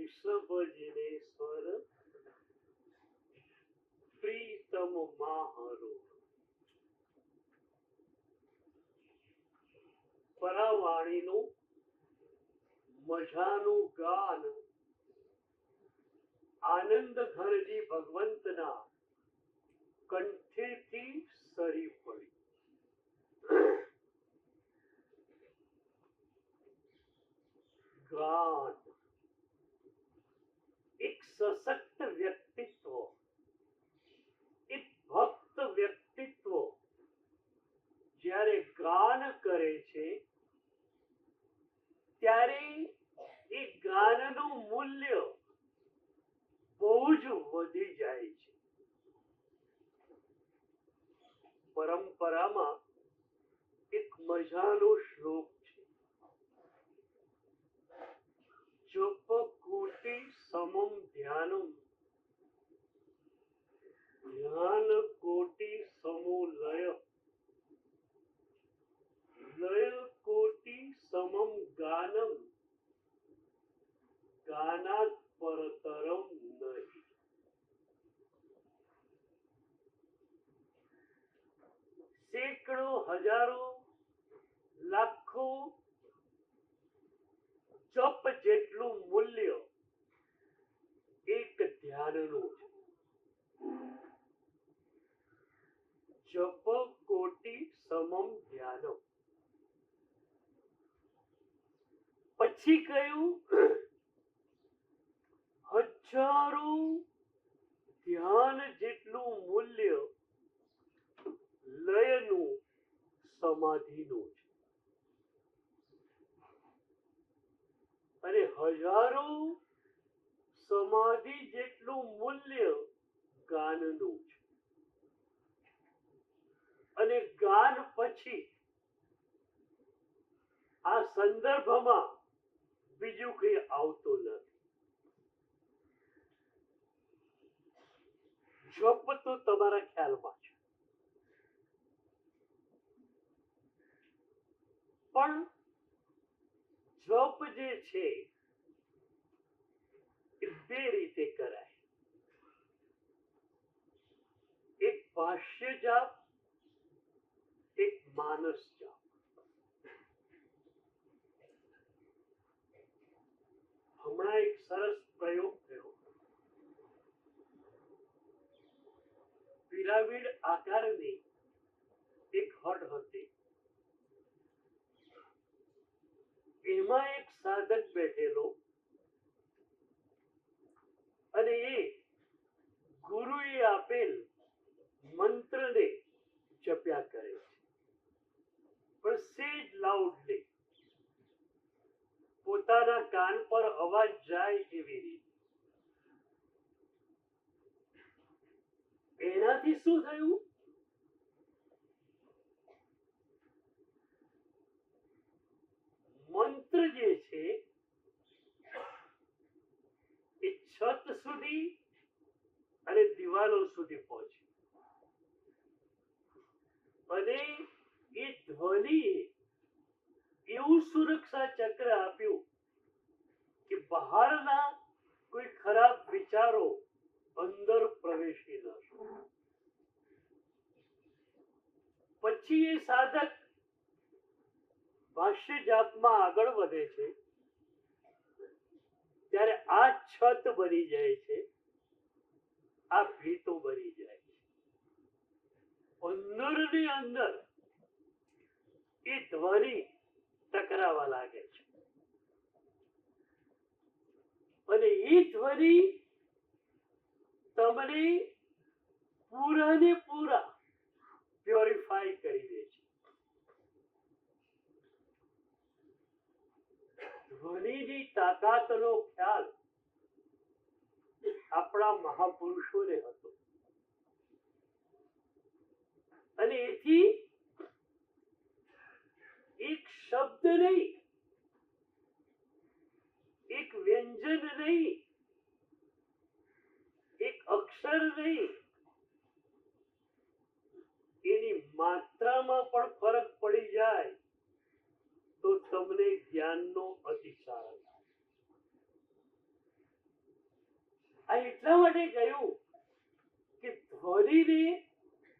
ऋषभ जिनेश्वर प्रीतम माहरो પરાવાણીનું મજાનું ગાન આનંદ ઘરજી ભગવંતના કંઠેથી સરી પડી. ગાન એક સશક્ત વ્યક્તિત્વ, એક ભક્ત વ્યક્તિત્વ જ્યારે ગાન કરે છે ત્યારે એ ગાનનું મૂલ્ય બહુ જ વધી જાય છે. પરંપરામાં એક મજાનો શ્લોક છે, જપ કોટિ સમમ ધ્યાનમ ધ્યાન કોટિ સમો લય લય કોટિ સમમ ગાનમ ગાનાત પરતરમ નહીં. સેંકડો હજારો લાખો જપ જેટલું મૂલ્ય એક ધ્યાનનું છે. જપ કોટિ સમમ ધ્યાનમ. પછી કહ્યું હજારો ધ્યાન જેટલું મૂલ્ય લયનું સમાધિનું છે અને હજારો સમાધિ જેટલું મૂલ્ય ગાનનું છે. અને ગાન પછી આ સંદર્ભમાં બીજું કઈ આવતું નથી. જપ તો તમારા ખ્યાલમાં છે, પણ જપ જે છે એ બે રીતે કરાય. એક ભાષ્ય જાપ, એક માનસ જાપ. હમણાં એક સરસ પ્રયોગ થયો. પિરામિડ આકારની એક હદ હતી. એમાં એક સાધક બેઠેલો અને એ ગુરુએ આપેલ મંત્રને જપ્યા કરે છે, પણ સેજ લાઉડલી, પોતાના કાન પર અવાજ જાય એવી રીતે. એનાથી શું થયું? મંત્ર જે છે એ છત સુધી અને દિવાલો સુધી પહોંચ્યું અને એ ધ્વનિએ એવું સુરક્ષા ચક્ર આપ્યું કે બહારના કોઈ ખરાબ વિચારો અંદર પ્રવેશી ન શકે. પછી એ સાધક ભાષ્ય જાપમાં આગળ વધે છે ત્યારે આ છત બની જાય છે, આ ભીતો બની જાય છે. અંદરની અંદર એ ધ્વનિ ટકરાવા લાગે છે અને એ ધ્વનિ તમને પૂરાને પૂરા પ્યોરિફાઈ કરી દે છે. ધ્વનિની તાકાતનો ખ્યાલ આપણા મહાપુરુષોને હતો અને એથી એક શબ્દ નહીં, એક વ્યંજન નહીં, એક અક્ષર નહીં, એની માત્રામાં પણ ફરક પડી જાય તો તમને જ્ઞાનનો અતિસાર થાય. આ એટલા માટે કહ્યું કે ધ્વનિને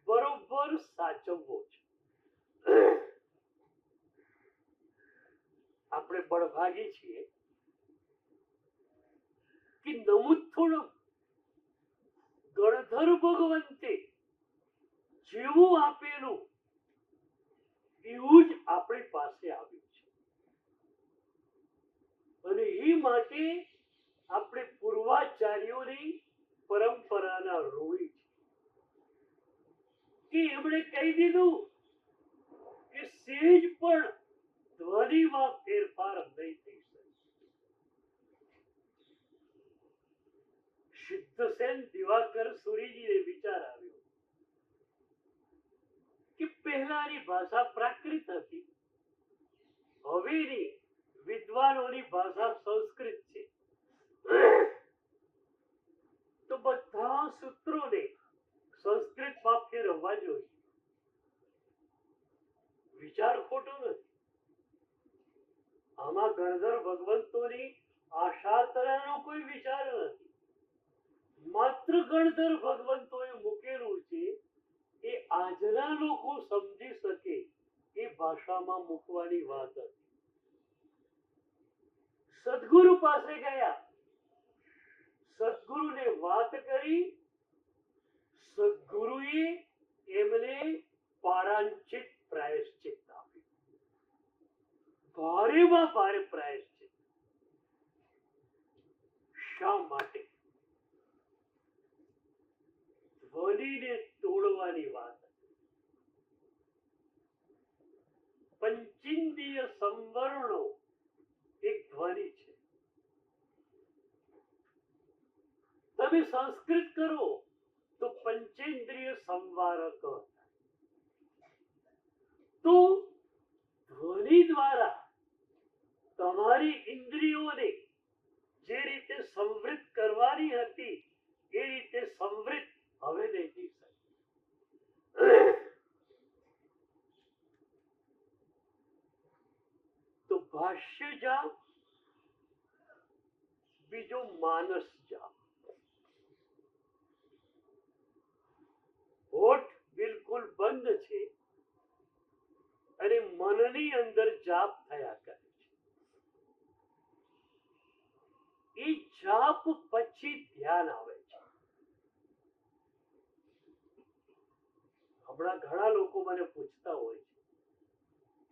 બરોબર સાચવવો છે. આપણે બળભાગી છીએ કે નમુત્થુણમ ગણધર ભગવંતે જેવું આપેલું એવું જ આપણી પાસે આવ્યું છે. અને એ માટે આપણે પૂર્વાચાર્યોની પરંપરાના ઋણી છે કે એમણે કહી દીધું કે સેજ પણ ધ્વનિમાં ફેરફાર નહીં થઈ શકે. સિદ્ધસેન દિવાકર સુરીજીને વિચાર આવ્યો કે પહેલાની ભાષા પ્રાકૃત હતી, હવેની વિદ્વાનોની ભાષા સંસ્કૃત છે, તો બધા સૂત્રોને સંસ્કૃતમાં ફેરવવા જોઈએ. વિચાર ખોટો નથી. આમાં ગણધર ભગવંતોની આશા તરાનો કોઈ વિચાર નથી. માત્ર ગણધર ભગવંતોએ મૂકેલું છે એ આજના લોકો સમજી શકે એ ભાષામાં મૂકવાની વાત હતી. સદગુરુ પાસે ગયા, સદગુરુને વાત કરી, સદગુરુએ એમને પારાંચિત પ્રાયશ્ચિત આપ્યું. ભારેમાં ભારે પ્રાયશ્ચિત. શા માટે? ધ્વનિને તોડવાની વાત. પંચેન્દ્રિય સંવરણો એક ધ્વનિ છે. તમે સંસ્કૃત કરો તો પંચેન્દ્રિય સંવારક. તો ધ્વનિ દ્વારા તમારી ઇન્દ્રિયોને જે રીતે સંવૃત કરવાની હતી એ રીતે સંવૃત હવે નહીં થઈ શકે. તો ભાષ્ય જાપ, બીજો માનસ જાપ. હોઠ બિલકુલ બંધ છે અને મનની અંદર જાપ થયા કરે છે. એ જાપ પછી ધ્યાન આવે છે. હમણાં ઘણા લોકો મને પૂછતા હોય છે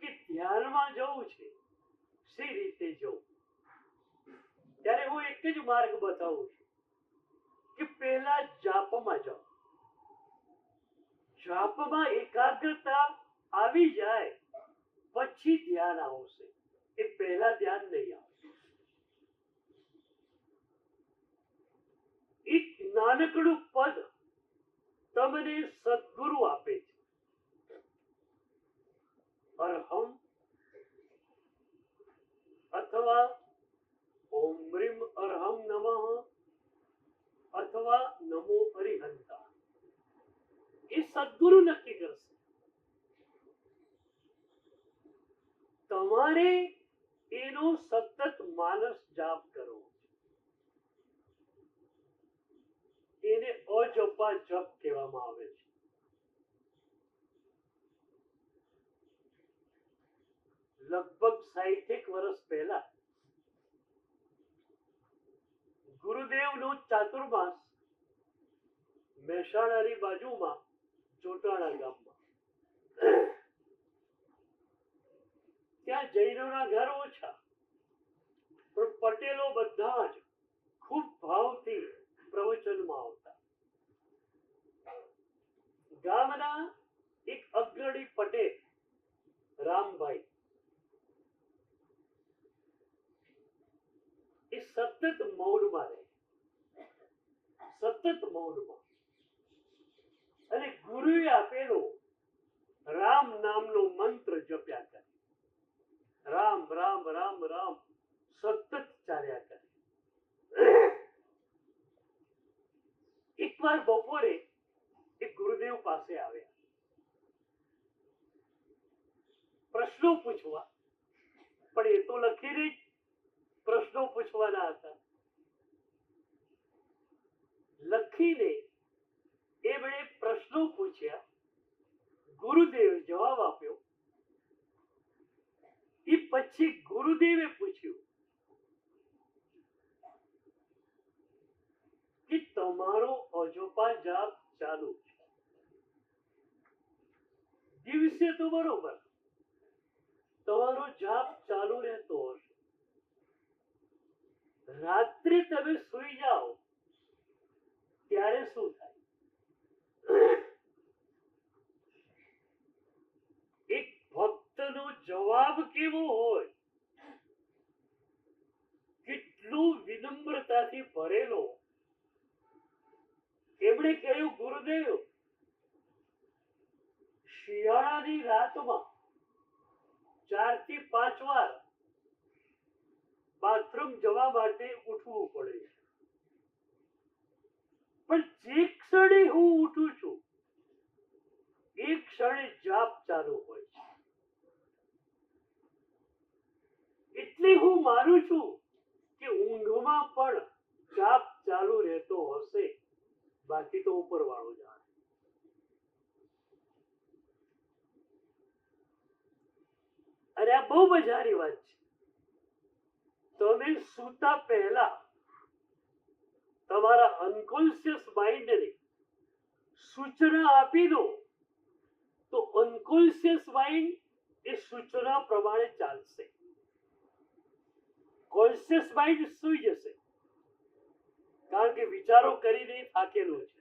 કે ધ્યાનમાં જવું છે, સી રીતે જવું? ત્યારે હું એક જ માર્ગ બતાવું છું કે પહેલા જાપમાં જાઓ. જાપમાં એકાગ્રતા આવી જાય પછી ધ્યાન આવશે. એ પહેલા ધ્યાન નહીં આવે. એક નાનકડું પદ તમને સદગુરુ આપે છે. અરહમ અથવા ઓમ હ્રીમ અરહમ નમઃ અથવા નમો હરિહંતા. એ સદગુરુ નક્કી કરશે. તમારે એનો સતત માનસ જાપ કરવો. એને અજપા જપ કહેવામાં આવે છે. લગભગ 60 વર્ષ પહેલા ગુરુદેવનું ચાતુર્માસ મહેસાણાની બાજુમાં ચોટાણા ગામમાં. ત્યાં જૈનોના ઘર ઓછા, પણ પટેલો બધા જ ખૂબ ભાવથી પ્રવચનમાં આવતા. ગામના એક અગ્રણી પટેલ રામભાઈ એ સતત મૌનમાં રહે, સતત મૌનમાં. અને ગુરુએ આપેલો રામ નામનો મંત્ર જપ્યા કરે. રામ રામ રામ રામ સતત ચાલ્યા કરે. એકવાર બપોરે એક ગુરુદેવ પાસે આવ્યા પ્રશ્નો પૂછવા, પણ એ તો લખી રહી પ્રશ્નો પૂછવાના હતા. લખીને એમણે પ્રશ્નો પૂછ્યા, ગુરુદેવે જવાબ આપ્યો. એ પછી ગુરુદેવે પૂછ્યું કે તમારો અજોપા જાપ ચાલુ છે. દિવસે તો બરોબર તમારો જાપ ચાલુ રહેતો હશે, રાત્રે તમે સુઈ જાઓ ત્યારે શું થાય? એક ભક્તનો જવાબ કેવો હોય, કેટલું વિનમ્રતાથી ભરેલો. એમણે કહ્યું, ગુરુદેવ, શિયાળાની રાતમાં 4 થી 5 વાર બાથરૂમ જવા માટે ઉઠવું પડે છે, પણ જે ક્ષણે હું ઉઠું છું એ ક્ષણે જાપ ચાલુ હોય છે. એટલે હું માનું છું કે ઊંઘમાં પણ જાપ ચાલુ રહેતો હશે, બાકી તો ઉપરવાળો જાણે. અને આ બહુ મજાની વાત છે. તમે સૂતા પહેલા તમારા અનકોન્શિયસ માઇન્ડને સૂચના આપી દો તો અનકોન્શિયસ માઇન્ડ એ સૂચના પ્રમાણે ચાલશે. કોન્શિયસ માઇન્ડ સૂઈ જશે, કારણ કે વિચારો કરીને થાકેલું છે.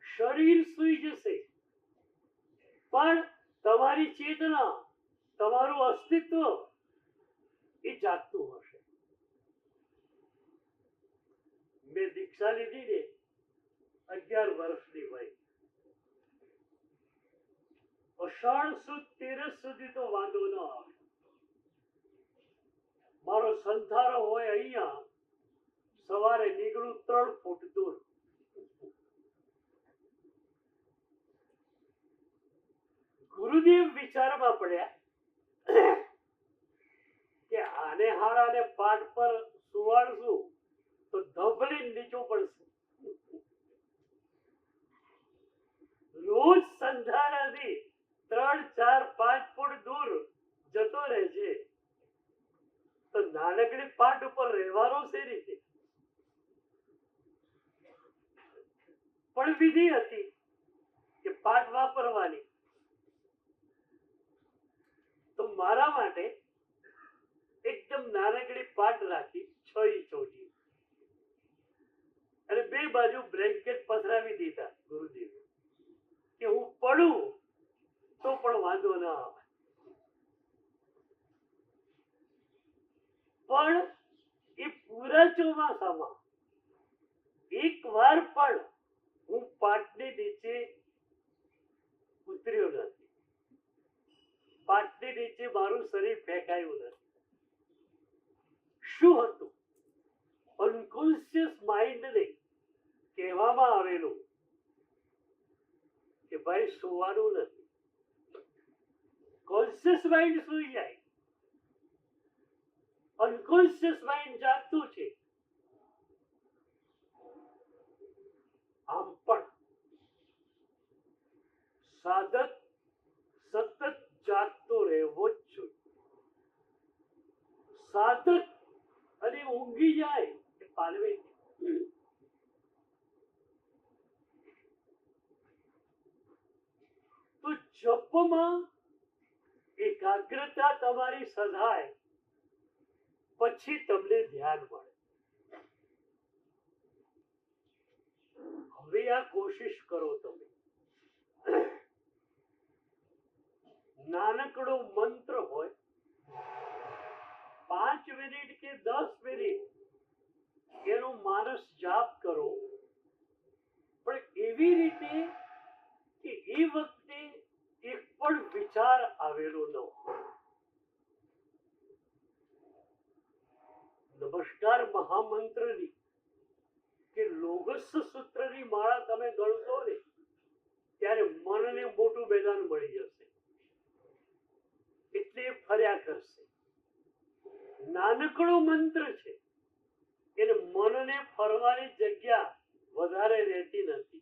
શરીર સૂઈ જશે, પણ તમારી ચેતના, તમારું અસ્તિત્વ એ જાગતું હશે. મેં દીક્ષા લીધી ને 11 વર્ષની વય, અષાઢ સુદ તેરસ સુધી તો વાંધો ન આવે. મારો સંથારો હોય અહીંયા, સવારે નીકળું 3 ફૂટ દૂર. ગુરુદેવ વિચારમાં પડ્યા કે આને હારાને પાઠ પર સુવાડશું તો ધબલીને નીચું પડશે. રોજ સંધારાથી 3, 4, 5 ફૂટ દૂર જતો રહે છે, તો નાનકડી પાટ ઉપર રહેવાનો છે રીતે. પણ વિધિ હતી કે પાટ વાપરવાની. તો મારા માટે એકદમ નાનકડી પાટ રાખી 6 ઇંચ ઊંચી, અને 2 બાજુ બ્લેન્કેટ પથરાવી દીધા ગુરુદેવ, કે હું પડું તો પણ વાંધો ના આવે. પણ એ પૂરા ચોમાસામાં એક વાર પણ હું પાટની નીચે ઉતર્યો નથી, પાટની નીચે મારું શરીર ફેંકાયું નથી. શું હતું? અનકોન્શિયસ માઇન્ડને કહેવામાં આવેલું કે ભાઈ સુવાનું નથી. કોન્શિયસ માઇન્ડ સુઈ જાય, અનકોન્શિયસ માઇન્ડ જાગતું છે. આમ પણ સાધક સતત જાગતો રહેવો જ જોઈએ. સાધક અને ઊંઘી જાય એ પાલવે. તો જપમાં એકાગ્રતા તમારી સધાય પછી તમને ધ્યાન મળે. હવે આ કોશિશ કરો તમે. નાનકડો મંત્ર હોય, 5 મિનિટ કે 10 મિનિટ એનો માનસ જાપ કરો, પણ એવી રીતે કે એ વખતે એક પણ વિચાર આવેલો ન હોય. નમસ્કાર મહામંત્રની કે લોગસ સૂત્રની માળા તમે ગણશો ને ત્યારે મનને મોટું મેદાન મળી જશે, એટલે ફર્યા કરશે. નાનકડો મંત્ર છે, એને મનને ફરવાની જગ્યા વધારે રહેતી નથી.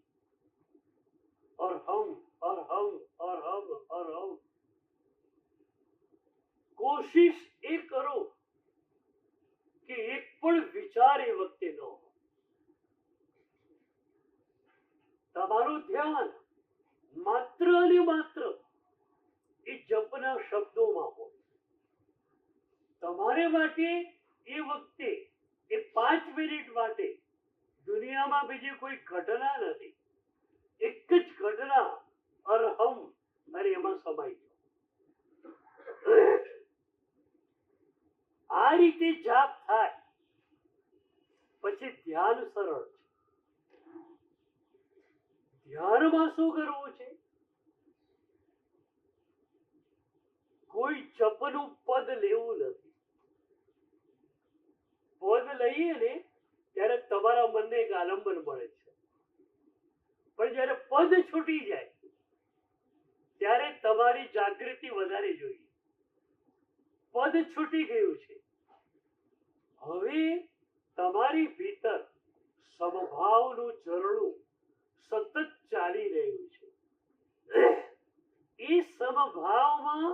और हम और हम और हम और हम कोशिश એ કરો કે એક પણ વિચાર એ વખતે ન હોય. તમારું ધ્યાન માત્ર અને માત્ર એ જપના શબ્દોમાં હોય. તમારે માટે એ વખતે એ 5 મિનિટ માટે દુનિયામાં બીજી કોઈ ઘટના નથી. એક જ ઘટના અરહમ અને એમાં સમાઈ જાઓ. આ રીતે જાપ થાય પછી ધ્યાન સરળ છે. ધ્યાનમાં શું કરવું છે? કોઈ જપનું પદ લેવું નથી. પદ લઈએ ને ત્યારે તમારા મનને એક આલંબન મળે છે, પણ જ્યારે પદ છૂટી જાય ત્યારે તમારી જાગૃતિ વધારે જોઈએ. પદ છૂટી ગયું છે, હવે તમારી ભીતર સમભાવનું ઝરણું સતત ચાલી રહ્યું છે. એ સમભાવમાં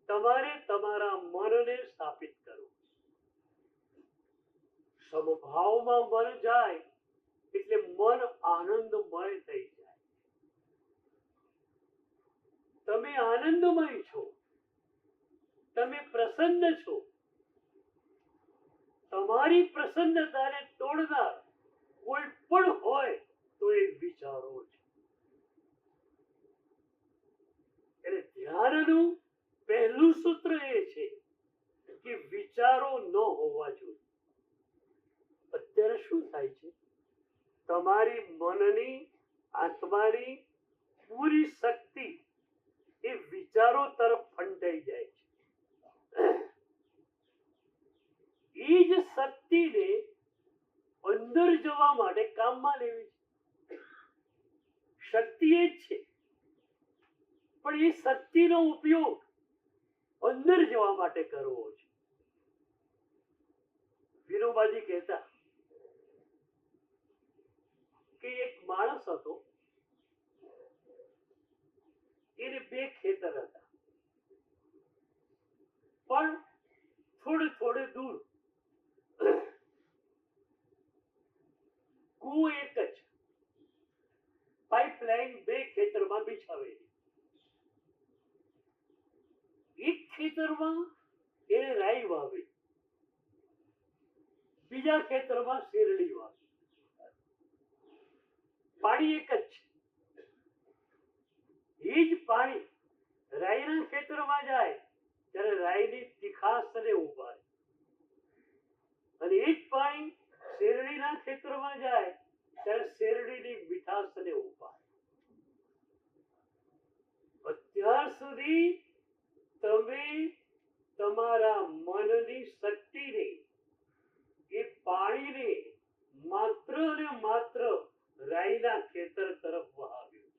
તમારે તમારા મનને સ્થાપિત કરવું. સમભાવમાં મન જાય એટલે મન આનંદમય થઈ જાય. તમે આનંદમય છો, તમે પ્રસન્ન છો. તમારી પ્રસન્નતાને તોડનાર કોઈ પણ હોય તો એ વિચારો છે. એટલે ધ્યાનનું પહેલું સૂત્ર એ છે કે વિચારો ન હોવા જોઈએ. અત્યારે શું થાય છે? તમારી મનની આત્માની પૂરી શક્તિ એ વિચારો તરફ ફંટાઈ જાય છે. એ જ શક્તિને અંદર જવા માટે કામમાં લેવી છે. શક્તિ એ જ છે, પણ એ શક્તિનો ઉપયોગ અંદર જવા માટે કરવો છે. વિનોબાજી કહેતા કે એક માણસ હતો, એને 2 ખેતર હતા, પણ થોડે દૂર કુવો એક જ, પાઇપલાઇન 2 ખેતરમાં બિછાવેલી. એક ખેતરમાં એને રાઈ વાવી, બીજા ખેતરમાં શેરડી વાવી. પાણી એક જ છે. એ જ પાણી રાઈના ખેતરમાં જાય ત્યારે રાઈની તીખાશને ઉભારે, અને એ જ પાણી શેરડીના ખેતરમાં જાય ત્યારે શેરડીની મીઠાશને ઉભારે. અત્યાર સુધી તમે તમારા મનની શક્તિને એ પાણીને માત્ર ને માત્ર રાઈના ખેતર તરફ વહાવ્યું.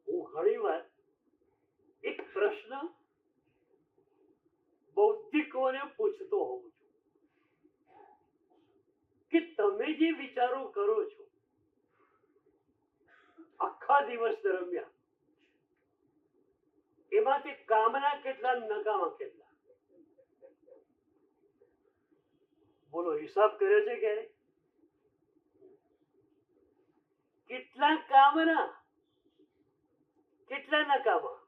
હું ઘણી વાર એક પ્રશ્ન બૌદ્ધિકોને પૂછતો હોઉં છું કે તમે જે વિચારો કરો છો આખા દિવસ દરમિયાન, એમાંથી કામના કેટલા, નકામા કેટલા? બોલો, હિસાબ કર્યો છે ક્યારે? કેટલા કામના, કેટલા નકામા?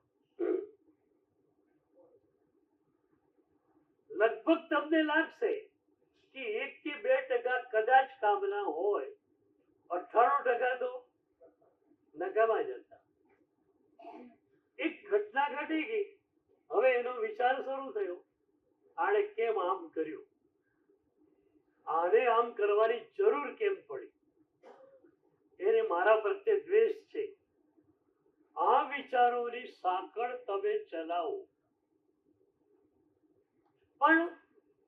લગભગ તમને લાગશે કે 1 કે 2% કદાચ કામના હોય, 98% તો નકામા જ હતા. એક ઘટના ઘટી ગઈ, હવે એનો વિચાર શરૂ થયો, આણે કેમ આમ કર્યું, આને આમ કરવાની જરૂર કેમ પડી, એને મારા પ્રત્યે દ્વેષ છે. આ વિચારોની સાંકળ તમે ચલાવો, પણ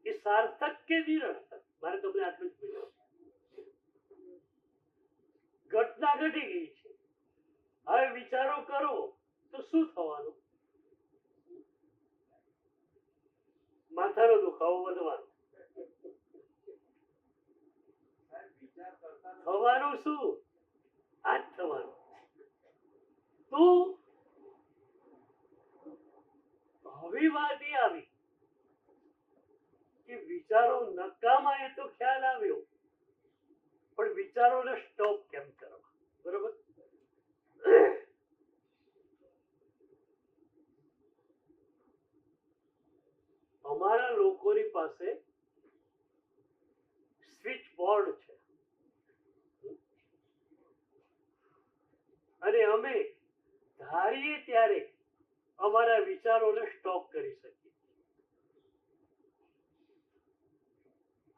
એ સાર્થક કે નિરર્થક? મારે તમને આટલું જ પૂછ્યું. ઘટના ઘટી ગઈ છે, હવે વિચારો કરો તો શું થવાનું? માથાનો દુખાવો વધવાનો, થવાનું શું? આ જ થવાનું. તો હવે વાત એ આવી કે વિચારો નકામા, એ તો ખ્યાલ આવ્યો, પણ વિચારોને સ્ટોપ કેમ કરવા? બરોબર. અમારા લોકોની પાસે સ્વિચ બોર્ડ છે અને અમે ધારીએ ત્યારે અમારા વિચારોને સ્ટોપ કરી શકીએ.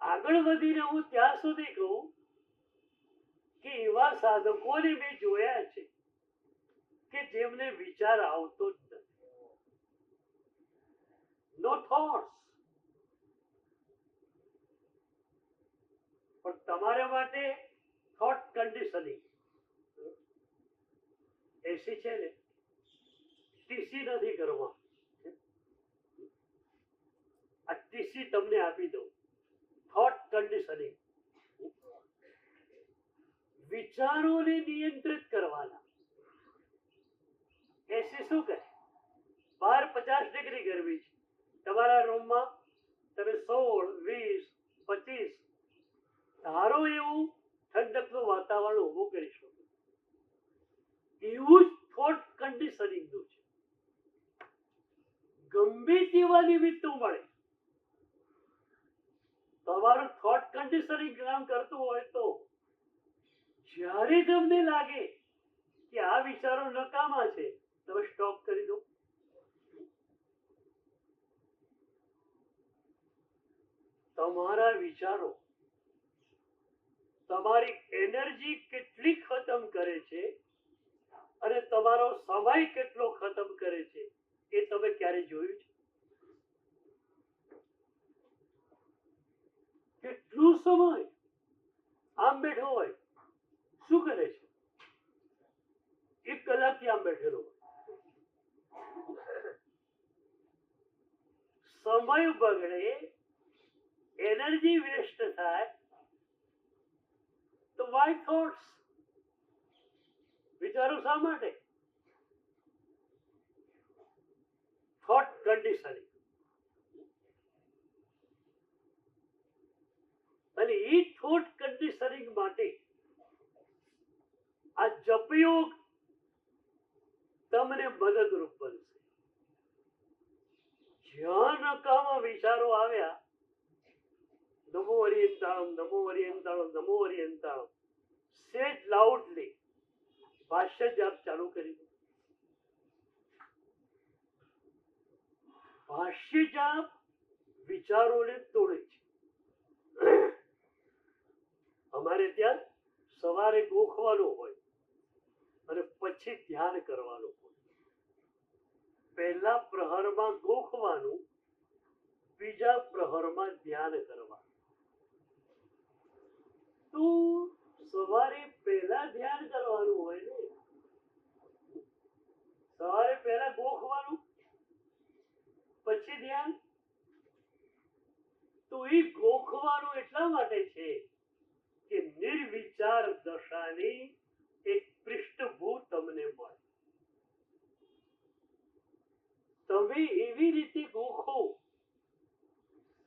આગળ વધીને હું ત્યાં સુધી કહું કે એવા સાધકોને મેં જોયા છે કે જેમને વિચાર આવતો જ નથી. નો થોટ્સ. પણ તમારા માટે થોટ કન્ડિશનિંગ એસી છે ને, ટીસી નથી કરવા. આ ટીસી તમને આપી દઉં. થોટ કન્ડિશનિંગ, વિચારોને નિયંત્રિત કરવાના. એસી શું કરે? બહાર 50 ડિગ્રી ગરમી છે, તમારા રૂમમાં તમે 16, 20, 25 ધારો એવું ઠંડકનું વાતાવરણ ઊભું કરી શકો. એવું જ થોટ કન્ડિશનિંગ નું છે. ગમે તેવા નિમિત્તો મળે, તમારું થોટ કન્ડિશનિંગ કામ કરતું હોય તો જ્યારે તમને લાગે કે આ વિચારો નકામા છે, તમે સ્ટોપ કરી દો. તમારા વિચારો તમારી એનર્જી કેટલી ખતમ કરે છે અને તમારો સમય કેટલો ખતમ કરે છે, એ તમે ક્યારે જોયું છે? કેટલું સમય આમ બેઠો હોય, શું કરે છે? 1 કલાકથી આમ બેઠેલો હોય. સમય બગડે, એનર્જી વેસ્ટ થાય, તો વાય થોટ્સ? વિચારો શા માટે? Thought conditioning. અને એ થોટ કન્ડિશનિંગ માટે આ જપયોગ તમને મદદરૂપ બનશે. જ્યાં નકામા વિચારો આવ્યા, નમો હરિયંતાણમ, નમો હરિયંતાણમ, નમો હરિયંતાણમ, સેજ લાઉડલી ભાષ્ય જાપ ચાલુ કરી દો. ભાષ્ય જાપ વિચારોને તોડે છે. અમારે ત્યાં સવારે ગોખવાનું હોય અને પછી ધ્યાન કરવાનું હોય. પહેલા પ્રહરમાં ગોખવાનું, બીજા પ્રહરમાં ધ્યાન કરવાનું. તો સવારે પહેલા ધ્યાન કરવાનું હોય ને, સવારે પહેલા ગોખવાનું પછી ધ્યાન. તો એ ગોખવાનું એટલા માટે છે કે નિર્વિચાર દશાની એક પૃષ્ઠભૂત તમને મળે. તમે એવી રીતે ગોખો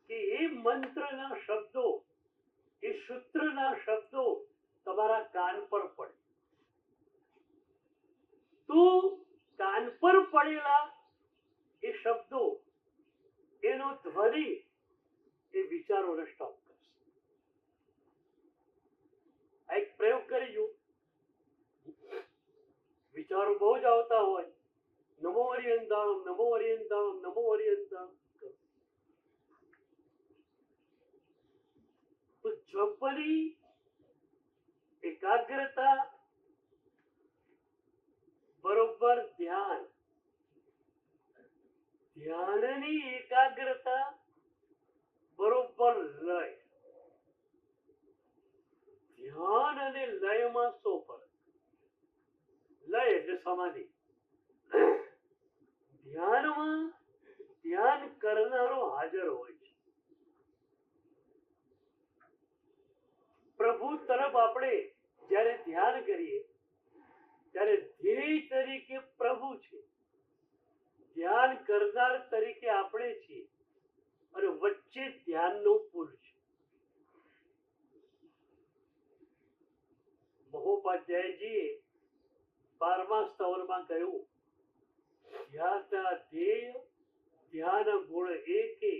કે એ મંત્રના શબ્દો, એ સૂત્રના શબ્દો તમારા કાન પર પડે. તો કાન પર પડેલા એ શબ્દો, એનો ધ્વનિ એ વિચારોને સ્ટોપ કરશે. આ એક પ્રયોગ કરી જુઓ. વિચારો બહુ જ આવતા હોય, નમો હરિયંતાણમ, નમો હરિયંતાણમ, નમો હરિયંતાણમ. તો જપની એકાગ્રતા બરોબર ધ્યાન, ધ્યાનની એકાગ્રતા બરોબર લય. ધ્યાન અને લયમાં શું ફરક? લય એટલે સમાધિ. ધ્યાનમાં ધ્યાન કરનારો હાજર હોય છે. પ્રભુ પ્રભુ તરફ આપણે જ્યારે ધ્યાન કરીએ ત્યારે ધ્યેય તરીકે પ્રભુ છે, ધ્યાન કરનાર તરીકે આપણે છીએ, અને વચ્ચે ધ્યાનનો પુલ છે. મહોપાધ્યાયજીએ 12મા સ્તવનમાં કહ્યું, ધ્યાતા ધ્યેય ધ્યાન ગુણ એકે,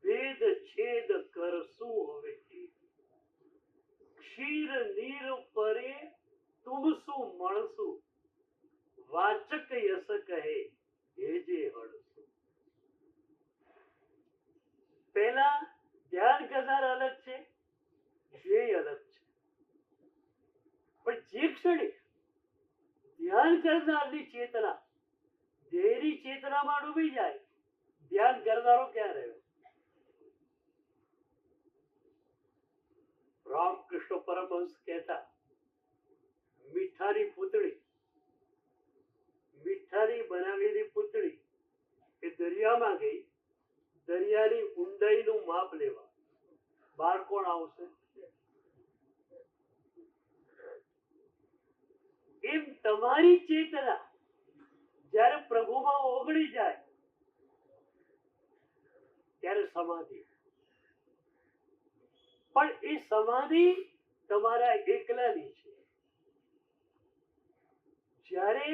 ભેદ છેદ કરશું હવે તે. ક્ષીર નીર પરે તુમ શું મળશું, વાચક યસ કહે હેજે હળશું. પહેલા ધ્યાન કરનાર અલગ છે, ધ્યેય અલગ છે. પણ જે ક્ષણે ધ્યાન કરનારની ચેતના ધ્યેયની ચેતનામાં ડૂબી જાય, ધ્યાન કરનારો ક્યાં રહ્યો? રામકૃષ્ણ પરમહંસ કહેતા, મીઠાની પૂતળી, મીઠાની બનાવેલી પૂતળી એ દરિયામાં ગઈ, દરિયાની ઊંડાઈનું માપ લેવા. બહાર કોણ આવશે? એમ તમારી ચેતના જ્યારે પ્રભુમાં ઓગળી જાય ત્યારે સમાધિ. પણ એ સમાધિ તમારા એકલાની છે. જ્યારે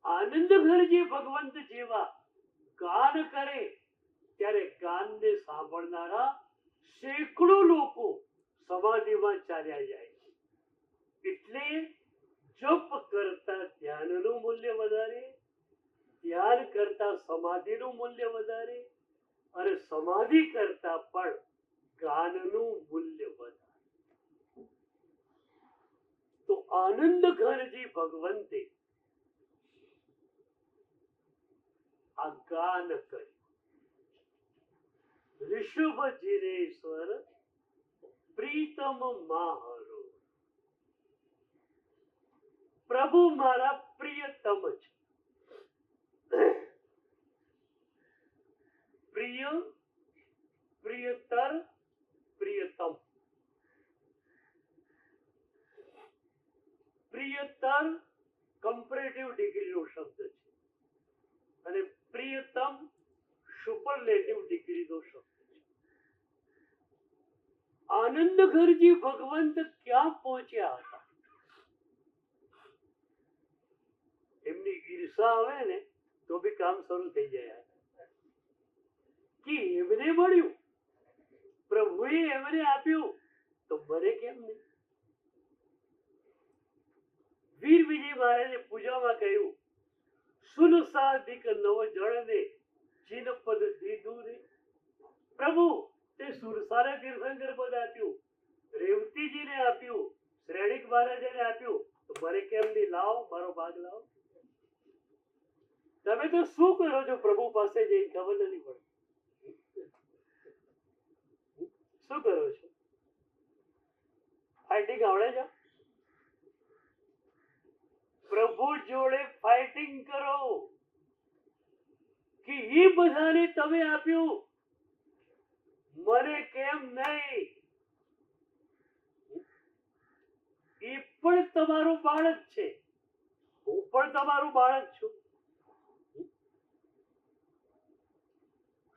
આનંદઘરજી ભગવંત જેવા ગાન કરે ત્યારે ગાનને સાંભળનારા સેંકડો લોકો સમાધિમાં ચાલ્યા જાય છે. એટલે જપ કરતા ધ્યાનનું મૂલ્ય વધારે, ધ્યાન કરતા સમાધિનું મૂલ્ય વધારે, અને સમાધિ કરતા પણ ગાનનું મૂલ્ય વધારે. તો આનંદ ઘરજી ભગવંતે આ ગાન કર્યું. ઋષભ જીનેશ્વર પ્રીતમ માહરો, પ્રભુ મારા પ્રિયતમ છે. પ્રિય, પ્રિયતર, પ્રિયતમ. પ્રિયતર કમ્પેરેટિવ ડિગ્રીનો શબ્દ છે, અને પ્રિયતમ સુપરલેટિવ ડિગ્રીનો શબ્દ છે. આનંદઘરજી ભગવંત ક્યાં પહોંચ્યા હતા? એમની ઈર્ષા આવે ને તો બી કામ શરૂ થઈ જાય કે એમને મળ્યું, પ્રભુએ એમને આપ્યું, તો મને કેમ નહીં? વીર વિજય મહારાજે પૂજામાં કહ્યું, સુન સાધિક નવ જળને ચીન પદ દીધું રે. પ્રભુ તે સુરસારે તીર્થંકર પદ આપ્યું, રેવતીજીને આપ્યું, શ્રેણિક મહારાજને આપ્યું, તો મને કેમ નહીં? લાવો, મારો ભાગ લાવો. તમે તો શું કરો છો? પ્રભુ પાસે જઈને ખબર નથી પડતી. શું કરો છો? ફાઇટિંગ આવડે છે? પ્રભુ જોડે ફાઇટિંગ કરો કે એ બધાને તમે આપ્યું, મને કેમ નહીં? એ પણ તમારું બાળક છે, હું પણ તમારું બાળક છું.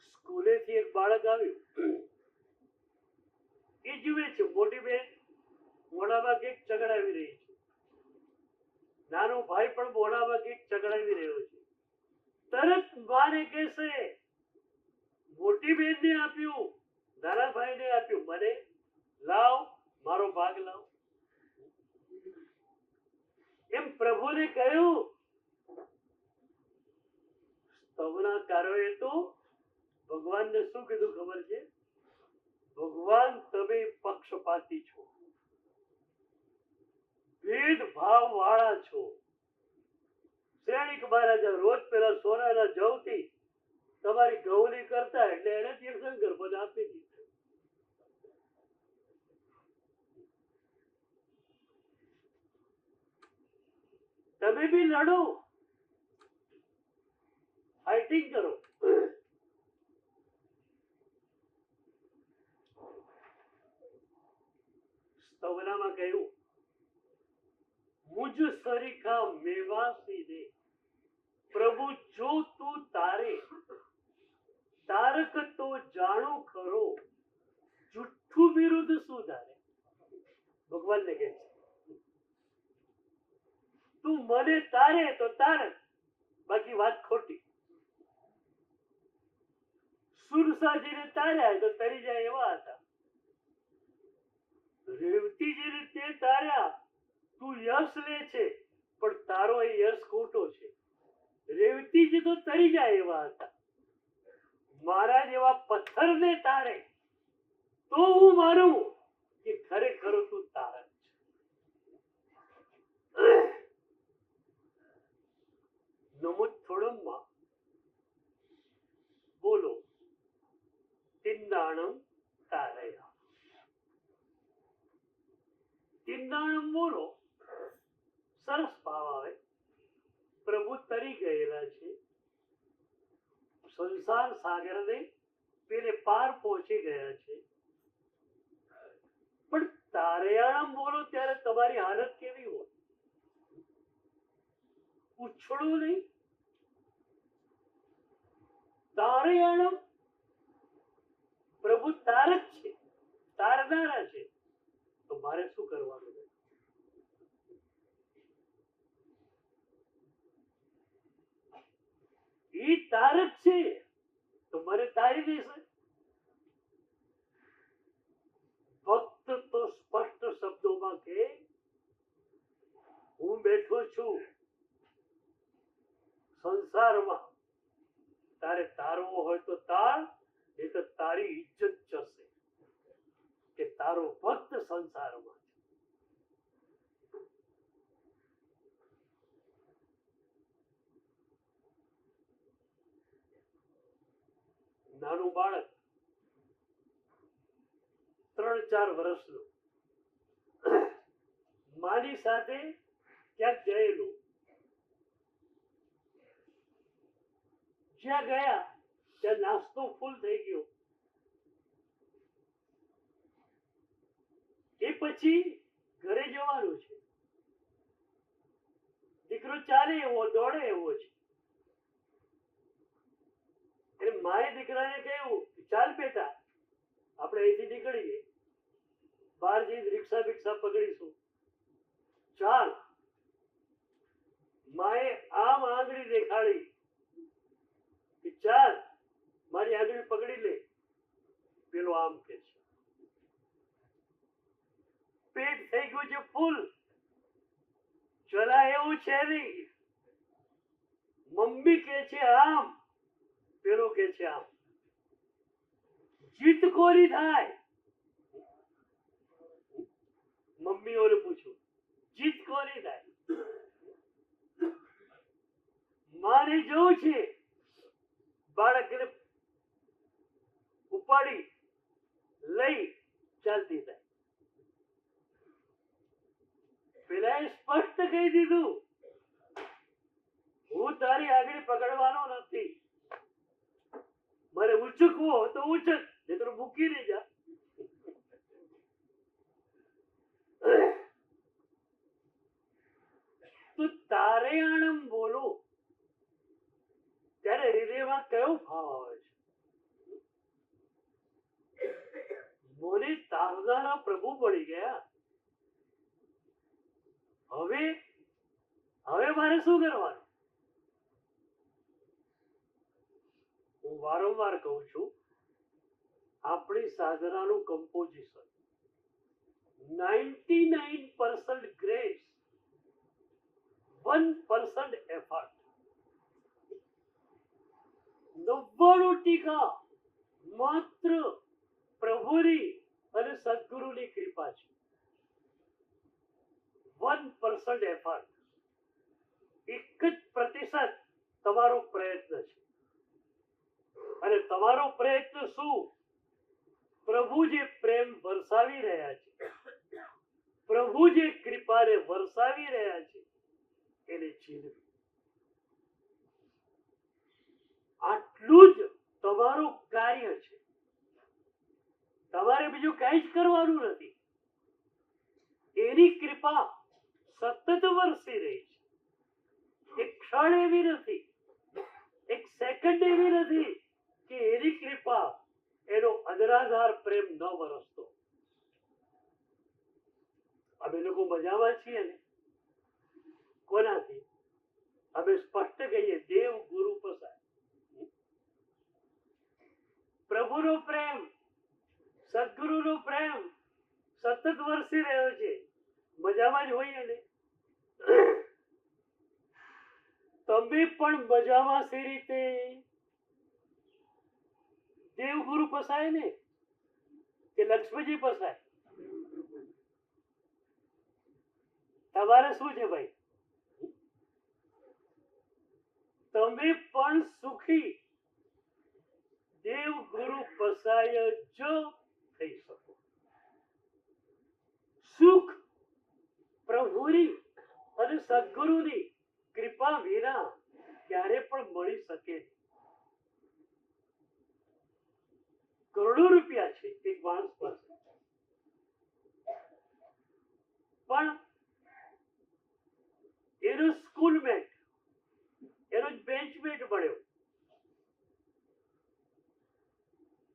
સ્કૂલેથી એક બાળક આવ્યું, એ જુએ છે મોટી બેન મોઢામાં કેક ચગડાવી રહી છે, નાનો ભાઈ પણ મોઢામાં કેક ચગડાવી રહ્યો છે. તરત માને કહેશે, મોટી બેનને આપ્યું, નાના ભાઈને આપ્યું, મને લાવ, મારો ભાગ લાવ. એમ પ્રભુને કહ્યું. સ્તવનાકારોએ તો ભગવાનને શું કીધું ખબર છે? ભગવાન તમે પક્ષપાતી છો, ભેદભાવ વાળા છો. શ્રેણિક મહારાજા રોજ પેલા સોનાના જવથી તમારી ગૌરી કરતા, એટલે એને તીર્થંકર પદ આપી દીધું. તમે બી લડો, ફાઇટિંગ કરો. સવનામાં કહ્યું, મુજ સરીખા મેવાસી દે પ્રભુ જો તું તારે, તારક તો જાણો ખરો, જુઠ્ઠું વિરુદ્ધ સુધારે. ભગવાનને કહે છે, તું મને તારે તો તારક, બાકી વાત ખોટી. સુરસાજીને તાર્યા તો તરી જાય એવા હતા. રેવતીજીને તે તાર્યા, તું યશ લે છે પણ તારો એ યશ ખોટો છે. રેવતીજી તો તરી જાય એવા હતા. મારા જેવા પથ્થરને તારે તો હું માનું કે ખરેખર તું તારક છે. નમો થોડમમાં બોલો, તિંદાણમ તારયા. તિંદાણમ બોલો, સરસ ભાવ આવે. પ્રભુ તરી ગયેલા છે, સંસાર સાગરને પેલે પાર પહોંચી ગયા છે. પણ તારયાણમ બોલો ત્યારે તમારી હાલત કેવી હોય? ઉછળો નહીં. તારયાણમ, પ્રભુ તારક છે, તારનારા છે, તો મારે શું કરવાનું? એ તારક છે તો મને તારી દેશે. ભક્ત તો સ્પષ્ટ શબ્દોમાં કે હું બેઠો છું સંસારમાં, તારે તારવો હોય તો તાર, એ તો તારી ઇજ્જત જશે કે તારો ભક્ત સંસારમાં છે. નાનું બાળક 3-4 વર્ષનું માની સાથે ક્યાંક ગયેલું, જ્યાં ગયા ત્યાં નાસ્તો ફૂલ થઈ ગયો. એ પછી ઘરે જવાનું છે. દીકરો ચાલે એવો, દોડે એવો છે. એટલે માએ દીકરાને કહ્યું, ચાલ બેટા, આપણે અહીંથી નીકળીએ, બહાર જઈને રિક્ષા બિક્ષા પકડીશું, ચાલ. માએ આમ આંગળી દેખાડી કે ચાલ, મારી આંગળી પકડી લે. પેલો આમ કે છે. પેટ થઈ ગયું છે ફૂલ, ચલા એવું છે નહીં. મમ્મી કે છે આમ, પેલો કે છે આમ. જીત કોરી થાય? મમ્મી ઓલે પૂછ્યું, જીત કોરી થાય? મારે જવું છે. બાળકને ઉપાડી લઈ ચાલતી થાય. પેલાએ સ્પષ્ટ કહી દીધું, હું તારી આગળ પકડવાનો નથી. મારે ઉચકવો તો ઉચક, નહીતર મૂકી દે જા. તો તારયાણમ બોલો ત્યારે હૃદયમાં કયો ભાવ આવે છે? મને તારનારા પ્રભુ પડી ગયા. હવે મારે શું કરવાનું? હું વારંવાર કહું છું, આપણી સાધનાનું કમ્પોઝિશન 99% ગ્રેસ, 1% એફર્ટ. 99 ટીકા માત્ર પ્રભુની અને સદગુરુની કૃપા છે. 1% એફર્ટ, 1% તમારો પ્રયત્ન છે. અને તમારો પ્રયત્ન શું? પ્રભુ જે પ્રેમ વરસાવી રહ્યા છે, પ્રભુ જે કૃપાને વરસાવી રહ્યા છે, એને ચીનવી. આટલું જ તમારું કાર્ય છે. તમારે બીજું કઈ જ કરવાનું નથી. એની કૃપા સતત વરસી રહી છે. એક ક્ષણ એવી નથી, એક સેકન્ડ એવી નથી કે એની કૃપા, એનો અનરાધાર પ્રેમ ન વરસતો. અમે લોકો મજામાં છીએ ને? કોનાથી? અમે સ્પષ્ટ કહીએ, દેવ ગુરુ પસાય. પ્રભુનો પ્રેમ, સદગુરુનો પ્રેમ સતત વરસી રહ્યો છે. મજામાં જ હોઈએ ને? તમે પણ મજામાં સી રીતે? દેવગુરુ પસાય ને કે લક્ષ્મીજી પસાય? તમારે શું છે ભાઈ? તમે પણ સુખી દેવગુરુ પસાય જ થઈ શકો. સુખ પ્રભુની અને સદગુરુની કૃપા વિના ક્યારે પણ મળી શકે. કરોડો રૂપિયા છે એક માણસ પાસે, પણ એનો સ્કૂલમેટ, એનો બેન્ચમેટ મળ્યો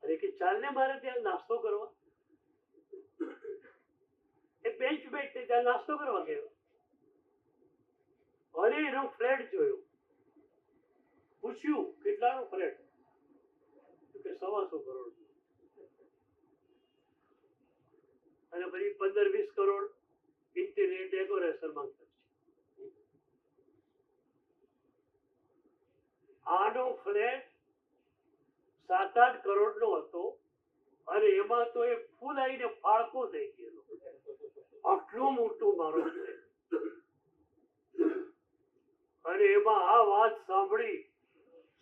અને કે ચાલને મારે ત્યાં નાસ્તો કરવા. એ બેન્ચમેટ ત્યાં નાસ્તો કરવા ગયો અને એનો ફ્લેટ જોયો. પૂછ્યું, કેટલાનો ફ્લેટ? કે 125 કરોડ. અને પછી 15-20 કરોડ ઇન્ટિરિયર ડેકોરેશન માં ખર્ચ. આનો ફ્લેટ 7-8 કરોડ નો હતો અને એમાં તો એ ફૂલ આવીને ફાળકો થઈ ગયેલો. આટલું મોટું મારો ફ્લેટ. અને એમાં આ વાત સાંભળી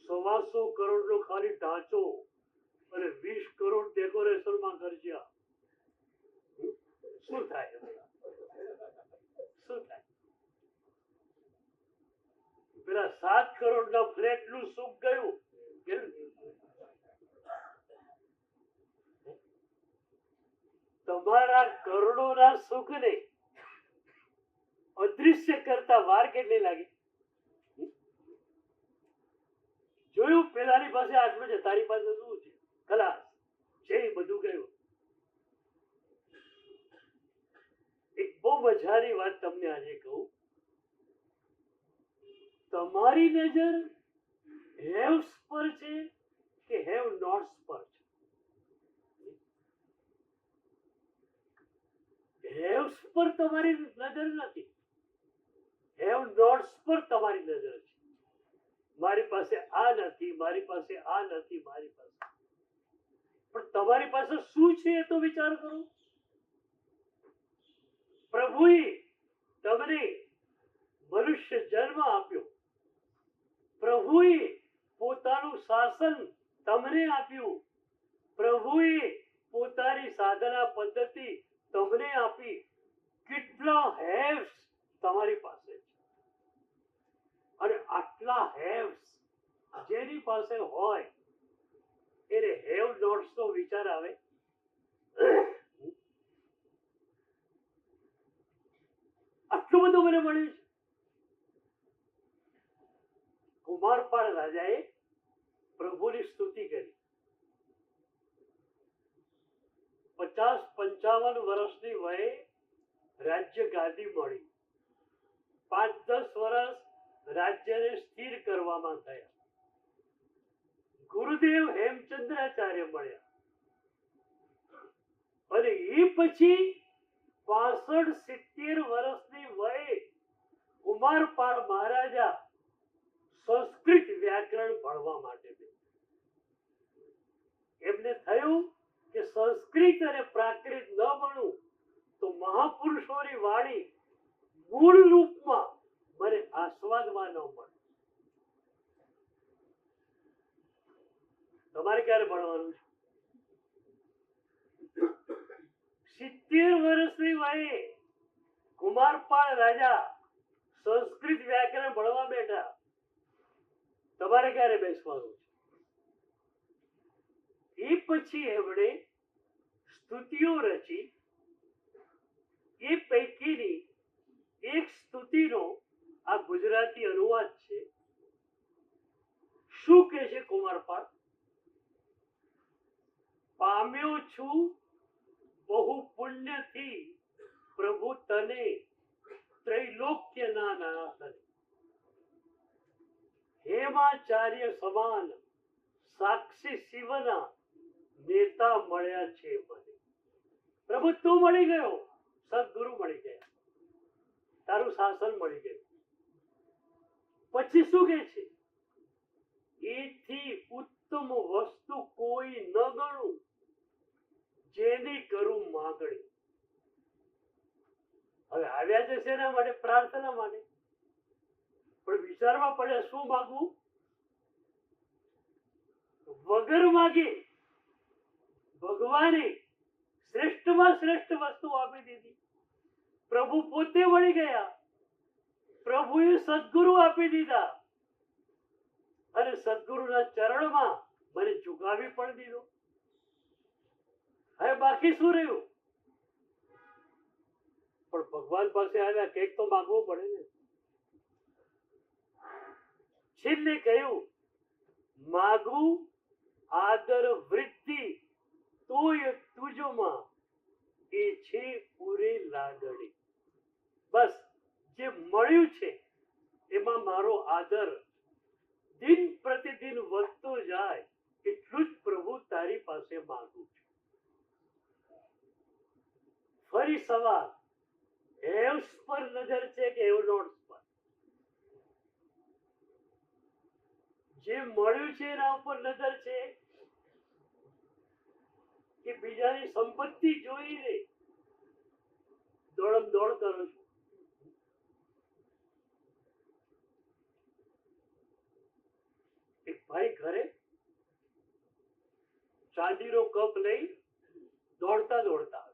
125 કરોડ નો ખાલી ઢાંચો અને 20 કરોડ ડેકોરેશન માં ખર્ચ્યા. શું થાય? શું થાય? પેલા 7 કરોડ ના ફ્લેટ નું સુખ ગયું. તમારા કરોડો ના સુખ ને અદૃશ્ય કરતા વાર કેટલી લાગી? જોયું, પેલાની પાસે આટલું છે, તારી પાસે શું છે? ખલાસ છે, બધું ગયું. એક બહુ મજાની વાત તમને આજે કહું. તમારી નજર હેવ્સ પર છે કે હેવ નોટ્સ પર છે? હેવ્સ પર તમારી નજર નથી, હેવ નોટ્સ પર તમારી નજર છે. મારી પાસે આ નથી, મારી પાસે આ નથી, મારી પાસે. પણ તમારી પાસે શું છે એ તો વિચાર કરો. પ્રભુએ તમને મનુષ્ય જન્મ આપ્યો. પ્રભુએ પોતાનું શાસન તમને આપ્યું. પ્રભુએ પોતાની સાધના પદ્ધતિ તમને આપી. કેટલા હેવ્સ તમારી પાસે છે. અને આટલા હેવ્સ જેની પાસે હોય એને હેવ નોટ્સ નો વિચાર આવે? આટલું બધું મને મળ્યું છે. કુમારપાળ રાજાએ પ્રભુની સ્તુતિ કરી. 50-55 વર્ષની વયે રાજ્ય ગાદી મળી. 5-10 વર્ષ રાજ્યને સ્થિર કરવામાં થયા. ગુરુદેવ હેમચંદ્રાચાર્ય મળ્યા અને એ પછી 65-70 વર્ષની વયે કુમારપાળ મહારાજા સંસ્કૃત વ્યાકરણ ભણવા માટે એમને થયું કે સંસ્કૃત અને પ્રાકૃત ન ભણું તો મહાપુરુષોની વાણી મૂળ રૂપમાં મને આસ્વાદમાં ન મળે. તમારે ક્યારે ભણવાનું છે? 70 વર્ષની વયે કુમારપાળ રાજા સંસ્કૃત વ્યાકરણ ભણવા બેઠા. તમારે ક્યારે બેસવાનું છે? એ પછી એમણે સ્તુતિઓ રચી એ પૈકીની એક સ્તુતિનો આ ગુજરાતી અનુવાદ છે. શું કહે છે કુમારપાળ? પામ્યો છું બહુ પુણ્યથી પ્રભુ તને ત્રૈલોક્યના નાથને. હેમાચાર્ય સમાન સાક્ષી શિવના નેતા મળ્યા છે મને. પ્રભુ તું મળી ગયો, સદગુરુ મળી ગયા, તારું શાસન મળી ગયું. પછી શું કહે છે? એથી ઉત્તમ વસ્તુ કોઈ ન ગણું, જેની કરું માગણી. હવે આવ્યા છે શેના માટે? પ્રાર્થના માટે. પણ વિચારવા પડે શું માગવું? વગર માગે ભગવાને શ્રેષ્ઠમાં શ્રેષ્ઠ વસ્તુ આપી દીધી. પ્રભુ પોતે મળી ગયા, પ્રભુએ સદગુરુ આપી દીધા, અને સદગુરુના ચરણમાં મને ઝુકાવી પણ દીધો. હવે બાકી શું રહ્યું? પણ ભગવાન પાસે આવ્યા, કંઈક તો માંગવું પડે ને. છેલ્લે કહ્યું, માગું આદર વૃદ્ધિ તોય તુજમાં, એ છે પૂરી લાગણી. બસ જે મળ્યું છે એમાં મારો આદર દિન પ્રતિદિન વધતો જાય, એટલું જ પ્રભુ તારી પાસે માંગુ છું. ફરી સવાલ, હેવ્સ પર નજર છે કે હેવ નોટ્સ પર? જે મળ્યું છે એના ઉપર નજર છે કે બીજાની સંપત્તિ જોઈને દોડમ દોડ કરો છો? એક ભાઈ ઘરે ચાંદીનો કપ લઈ દોડતા દોડતા,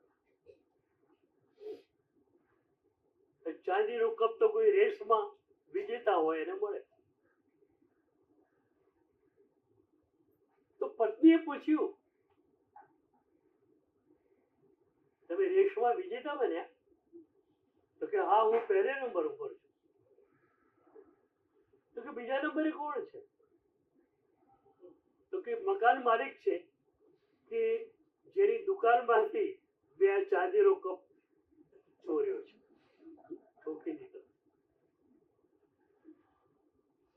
ચાંદીનો કપ તો કોઈ રેસમાં વિજેતા હોય એને મળે. તો પત્નીએ પૂછ્યું, તમે રેસમાં વિજેતા બન્યા? તો કે હા, હું પહેલે નંબર ઉપર છું. તો કે બીજા નંબરે કોણ છે? તો કે મકાન માલિક છે, કે જેની દુકાનમાંથી બે ચાંદીનો કપ ચોર્યો છે, ઠોકી દીધો.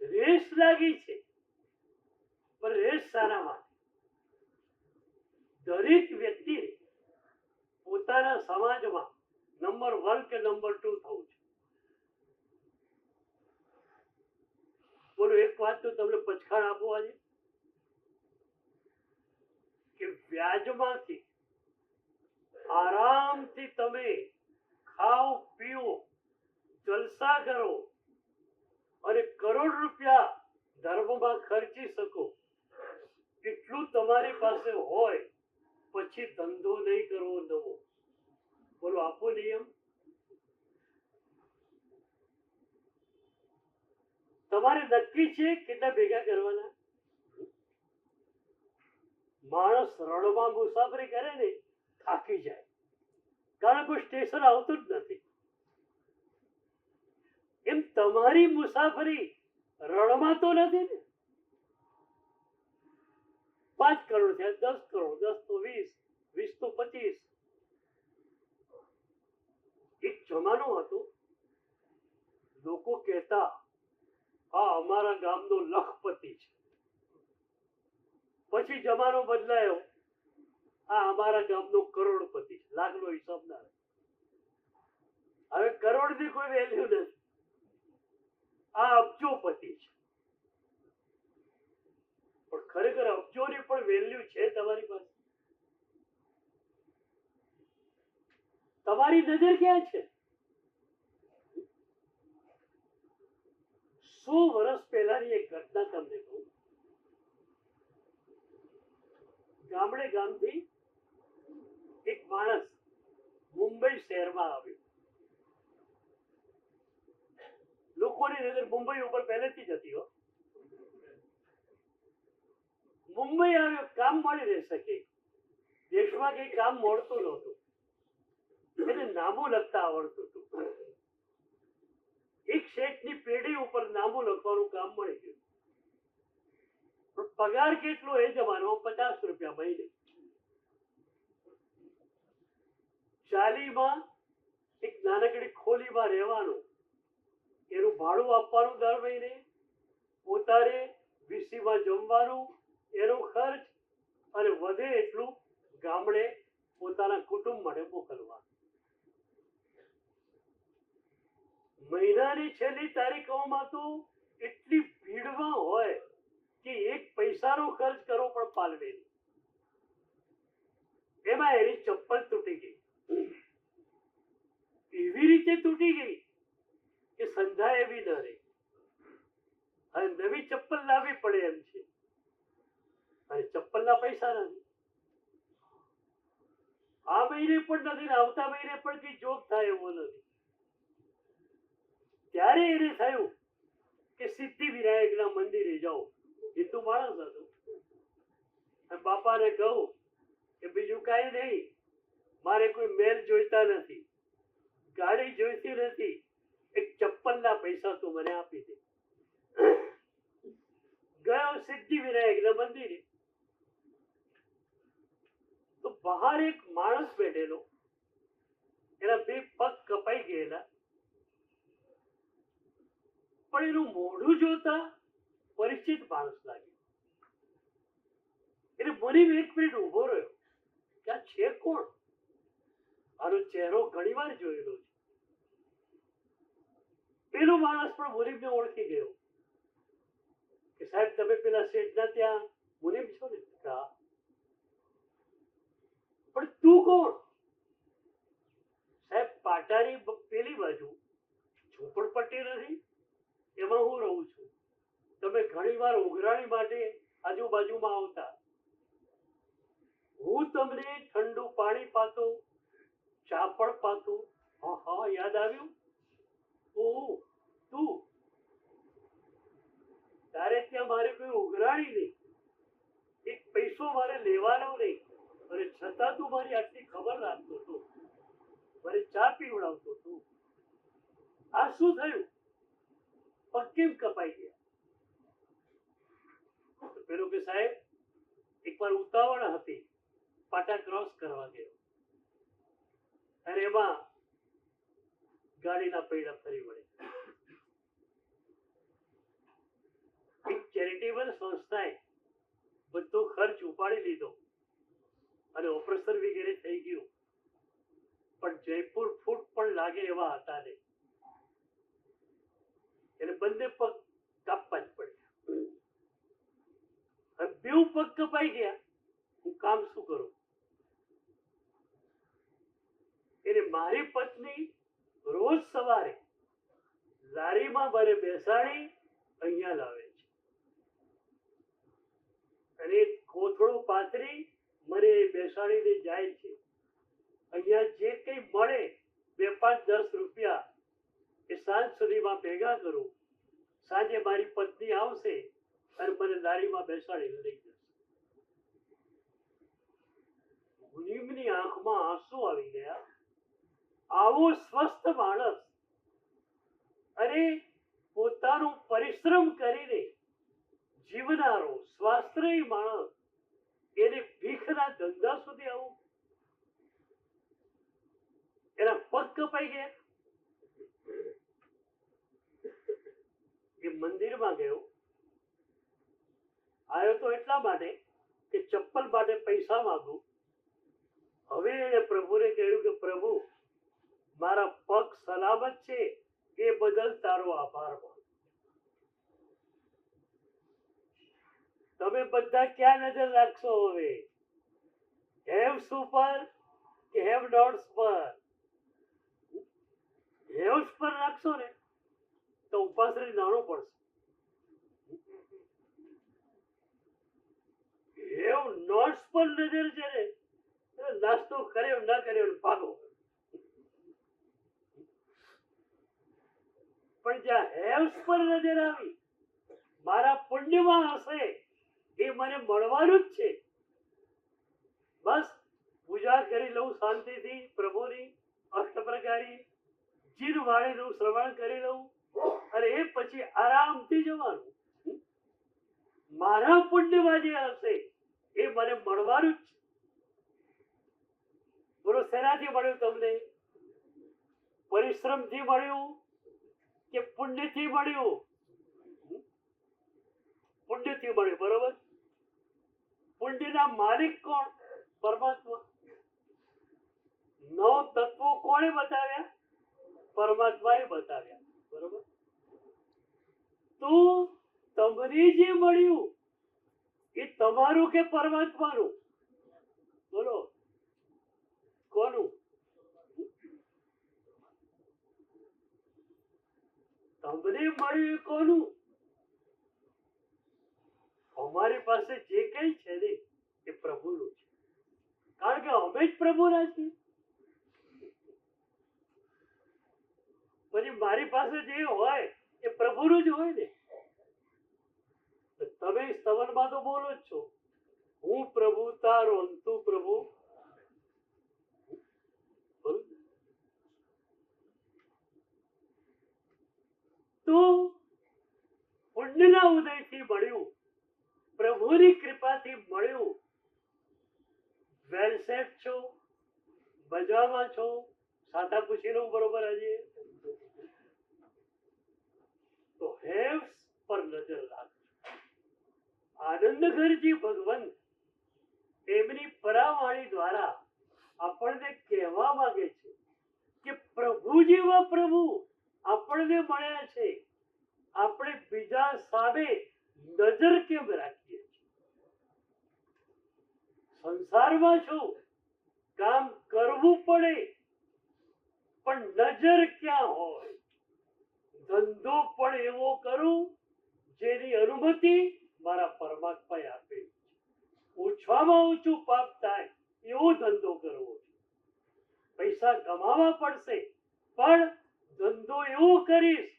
રેસ લાગી છે, પણ રેસ શાના માટે? દરેક વ્યક્તિ પોતાના સમાજમાં નંબર 1 કે નંબર 2 થવું છે. બોલો, એક વાત તો તમને પછાડ આપો આજે, કે વ્યાજમાંથી આરામથી તમે ખાઓ પીઓ જલસા કરો અને કરોડ રૂપિયા ધર્મમાં ખર્ચી શકો, એટલું તમારી પાસે હોય પછી ધંધો નહીં કરવો નવો. બોલો, આપો નિયમ? તમારે નક્કી છે કેટલા ભેગા કરવાના? માણસ રણમાં મુસાફરી કરે ને થાકી જાય, કારણ કોઈ સ્ટેશન આવતું જ નથી. એમ તમારી મુસાફરી રણમાં તો નથી ને. 5 કરોડ થયા, 10 કરોડ, 10 તો 20, 20 તો 25. એક જમાનો હતો, લોકો કહેતા આ અમારા ગામનો લખપતિ છે. પછી જમાનો બદલાયો, આ અમારા ગામનો કરોડપતિ છે. લાખનો હિસાબ ના રહે. હવે કરોડની કોઈ વેલ્યુ નથી, આ અબજોપતિ છે. પણ ખરેખર અબજોની પણ વેલ્યુ છે તમારી પાસે? તમારી નજર ક્યાં છે? 100 વર્ષ પહેલાની એક ઘટના તમને કહું. ગામથી એક માણસ મુંબઈ શહેરમાં આવ્યો. લોકોની નજર મુંબઈ ઉપર પહેલેથી જ હતી હો. મુંબઈ આવ્યો, કામ મળી રહે શકે, દેશમાં કઈ કામ મળતું નહોતું. એને નામું લખતા આવડતું હતું. એક શેઠની પેઢી ઉપર નામું લખવાનું કામ મળી ગયું. પણ પગાર કેટલો એ જમાનો 50 રૂપિયા મહિને. ચાલીમાં એક નાનકડી ખોલીમાં રહેવાનું, એનું ભાડું આપવાનું દર મહિને, પોતાને વીસીમાં જમવાનું, એનો ખર્ચ, અને વધે એટલું ગામડે પોતાના કુટુંબ માટે મોકલવાનું. મહિનાની છેલ્લી તારીખોમાં તો એટલી ભીડમાં હોય કે એક પૈસાનો ખર્ચ કરવો પણ પાલવે નહીં. એમાં એની ચપ્પલ તૂટી ગઈ. એવી રીતે તૂટી ગઈ કે સંધા એવી ન રહી. હવે નવી ચપ્પલ લાવવી પડે એમ છે, અને ચપ્પલના પૈસા નથી. આ મહિને પણ નથી, આવતા મહિને પણ કઈ જોગ થાય એવો નથી. ત્યારે એને થયું કે સિદ્ધિ વિનાયકના મંદિરે જાઓ. જીતું માણસ હતું. બાપાને કહું કે બીજું કાંઈ નહીં, મારે કોઈ મેલ જોઈતા નથી, ગાડી જોઈતી નથી, એક ચપ્પલના પૈસા તું મને આપી દે. ગયો સિદ્ધિ વિનાયકના મંદિરે. તો બહાર એક માણસ બેઠેલો, એના 2 પગ કપાઈ ગયેલા, પણ એનું મોઢું જોતા પરિચિત માણસ લાગ્યું. એટલે મુનિમ 1 મિનિટ ઉભો રહ્યો કે આ છે કોણ? આનો ચહેરો ઘણી વાર જોયેલો છે. પેલો માણસ પણ મુનિમને ઓળખી ગયો કે સાહેબ તમે પેલા શેઠના ત્યાં મુનિમ છો ને? પણ તું કોણ? સાહેબ પાટાની પેલી બાજુ ઝૂંપડપટ્ટી નથી, એમાં હું રહું છું. તમે ઘણી વાર ઉઘરાણી માટે આજુબાજુમાં આવતા. હું તમને ઠંડુ પાણી પાતો, ચા પણ પાતો. હા, યાદ આવ્યું? ઓહ, તું? તારે ત્યાં મારે કોઈ ઉઘરાણી નહીં, એક પૈસો મારે લેવાનો નહીં, અને છતાં તું મારી આટલી ખબર રાખતો હતો, મારે ચા પીવડાવતો હતો. આ શું થયું? પગ કેમ કપાઈ ગયા? પેલો કે સાહેબ એકવાર ઉતાવળ હતી, પાટા ક્રોસ કરવા ગયો, અને એમાં ગાડીના પૈડા ફરી વળે. એક ચેરિટેબલ સંસ્થાએ બધો ખર્ચ ઉપાડી લીધો અને ઓપરેશન વગેરે થઈ ગયું, પણ જયપુર ફૂટ પણ લાગે એવા હતા ને, એને બંને પગ કાપવા જ પડ્યા. 2 પગ કપાઈ ગયા, હું કામ શું કરું? એને મારી પત્ની રોજ સવારે લારીમાં મારે બેસાડી અહીંયા લાવે છે, અને કોથળો પાથરી મને બેસાડીને જાય છે. અહીંયા જે કંઈ મળે 2, 5, 10 રૂપિયા એ સાંજ સુધીમાં ભેગા કરું. સાંજે મારી પત્ની આવશે અને મને લારીમાં બેસાડીને લઈ જશે. મુનિમની આંખમાં આંસુ આવી ગયા. આવો સ્વસ્થ માણસ, અને પોતાનું પરિશ્રમ કરીને જીવનારો સ્વાશ્રયી માણસ, એને ભીખના ધંધા સુધી આવું? એના પગ કપાઈ ગયા. એ મંદિરમાં ગયો. આવ્યો તો એટલા માટે કે ચપ્પલ માટે પૈસા માંગુ. હવે એને પ્રભુને કહ્યું કે પ્રભુ, મારા પગ સલામત છે, એ બદલ તારો આભાર માનું. તમે બધા ક્યાં નજર રાખશો હવે? હેવ્સ ઉપર કે હેવ નોટ્સ પર? હેવ્સ પર રાખશો ને તો ઉપાશ્રય નાનો પડશે. હેવ નોટ્સ પર નજર છે ને, નાસ્તો કર્યો ના કર્યો ભાગો. પણ જ્યાં હેવ્સ પર નજર આવી, મારા પુણ્યમાં હશે, એ મને મળવાનું જ છે. બસ પૂજા કરી લઉં શાંતિથી પ્રભુની, અષ્ટપ્રકારી જીનવાણીનું શ્રવણ કરી લઉં અને એ પછી આરામથી જવાનું. મારા પુણ્યમાં જે હશે એ મને મળવાનું જ છે. બોલો, શેનાથી મળ્યું તમને? પરિશ્રમથી મળ્યું કે પુણ્યથી મળ્યું? પુણ્યથી મળ્યું, બરોબર. પુણ્યના માલિક કોણ? પરમાત્મા. 9 તત્વો કોણે બતાવ્યા? પરમાત્માએ બતાવ્યા, બરોબર. તો તમને જે મળ્યું એ તમારું કે પરમાત્માનું? બોલો, કોનું? તમને મળ્યું એ કોનું? અમારી પાસે જે કઈ છે ને એ પ્રભુનું છે, કારણ કે અમે જ પ્રભુના છીએ. પછી મારી પાસે જે હોય એ પ્રભુનું જ હોય ને. તમે સ્તવનમાં તો બોલો જ છો, હું પ્રભુ તારો તું પ્રભુ. તો પુણ્યના ઉદયથી મળ્યું, પ્રભુની કૃપાથી મળ્યું. વેલ સેટ છો, મજામાં છો? સાદા પૂછી લઉં, બરોબર. આજે તો હેવ્સ પર નજર રાખજો. આનંદઘરજી ભગવંત એમની પરાવાણી દ્વારા આપણને કહેવા માંગે છે કે પ્રભુ જેવા પ્રભુ આપણને મળ્યા છે, આપણે બીજા સામે નજર કેમ રાખીએ છીએ? સંસારમાં છું, કામ કરવું પડે, પણ નજર ક્યાં હોય? ધંધો પણ એવો કરું જેની અનુમતિ મારા પરમાત્માએ આપેલી છે. ઓછામાં ઓછું પાપ થાય એવો ધંધો કરવો છે. પૈસા કમાવા પડશે, પણ ધંધો એવો કરીશ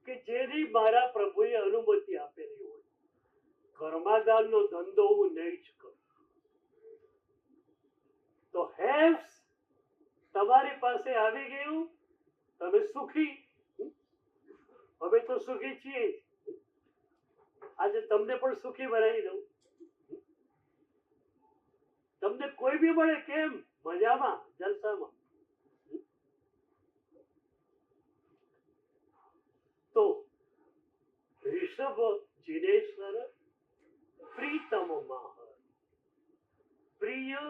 કે જેની મારા પ્રભુએ અનુમતિ આપેલી હોય. કર્માદાનનો ધંધો હું નહીં જ કરું. તો હેવ્સ તમારી પાસે આવી ગયું, તમે સુખી. હવે તો સુખી છીએ. આજે તમને પણ સુખી બનાવી દઉં. તમને કોઈ બી મળે કેમ? મજામાં, જલસામાં. તો ઋષભ જીનેશ્વર પ્રીતમ માહ, પ્રિય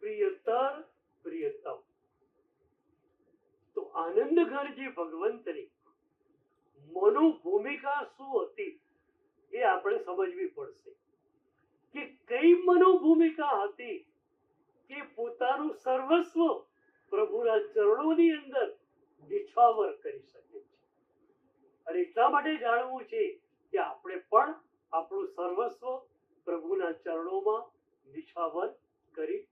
પ્રિયતર પ્રિયતમ. તો આનંદઘરજી ભગવંતની મનોભૂમિકા શું હતી એ આપણે સમજવી પડશે. કે કઈ મનોભૂમિકા હતી કે પોતાનું સર્વસ્વ પ્રભુના ચરણોની અંદર નિછાવર કરી શકે છે. અને એટલા માટે જાણવું છે કે આપણે પણ આપણું સર્વસ્વ પ્રભુના ચરણોમાં નિછાવર કરી